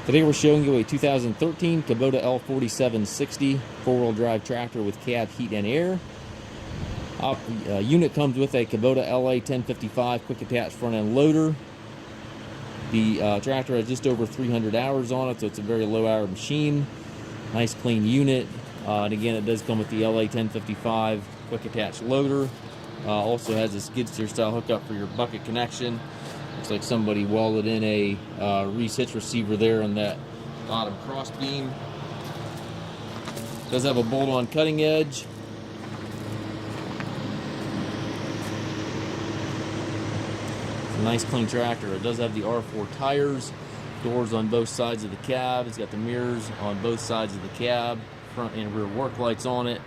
Today we're showing you a 2013 Kubota L4760 four-wheel drive tractor with cab heat and air. Unit comes with a Kubota LA1055 quick attach front end loader. The tractor has just over 300 hours on it, so it's a very low hour machine. Nice clean unit. And again, it does come with the LA1055 quick attach loader. Also has a skid steer style hookup for your bucket connection. Looks like somebody welded in a Reese hitch receiver there on that bottom cross beam. Does have a bolt-on cutting edge. It's a nice clean tractor. It does have the R4 tires, doors on both sides of the cab. It's got the mirrors on both sides of the cab, front and rear work lights on it.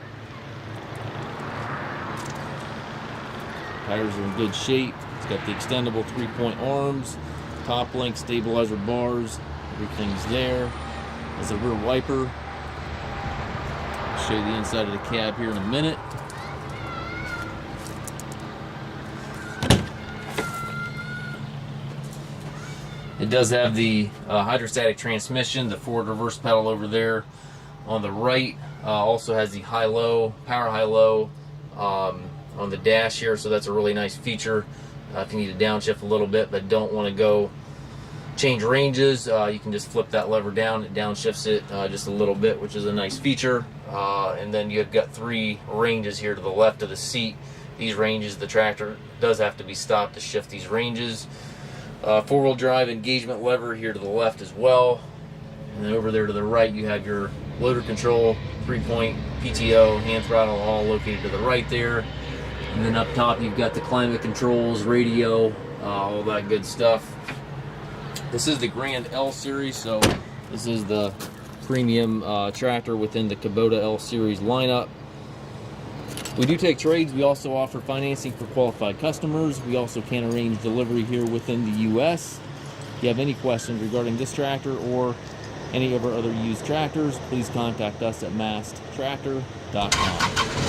Tires are in good shape. It's got the extendable 3-point arms, top link stabilizer bars, everything's there. There's a rear wiper. I'll show you the inside of the cab here in a minute. It does have the hydrostatic transmission, the forward reverse pedal over there on the right. Also has the high-low, power high-low on the dash here, so that's a really nice feature. If you need to downshift a little bit but don't want to go change ranges, you can just flip that lever down. It downshifts it just a little bit, which is a nice feature. And then you've got 3 ranges here to the left of the seat. These ranges, the tractor does have to be stopped to shift these ranges. Four-wheel drive engagement lever here to the left as well. And then over there to the right, you have your loader control, 3-point PTO, hand throttle, all located to the right there. And then up top, you've got the climate controls, radio, all that good stuff. This is the Grand L series, so this is the premium tractor within the Kubota L series lineup. We do take trades. We also offer financing for qualified customers. We also can arrange delivery here within the U.S. If you have any questions regarding this tractor or any of our other used tractors, please contact us at masttractor.com.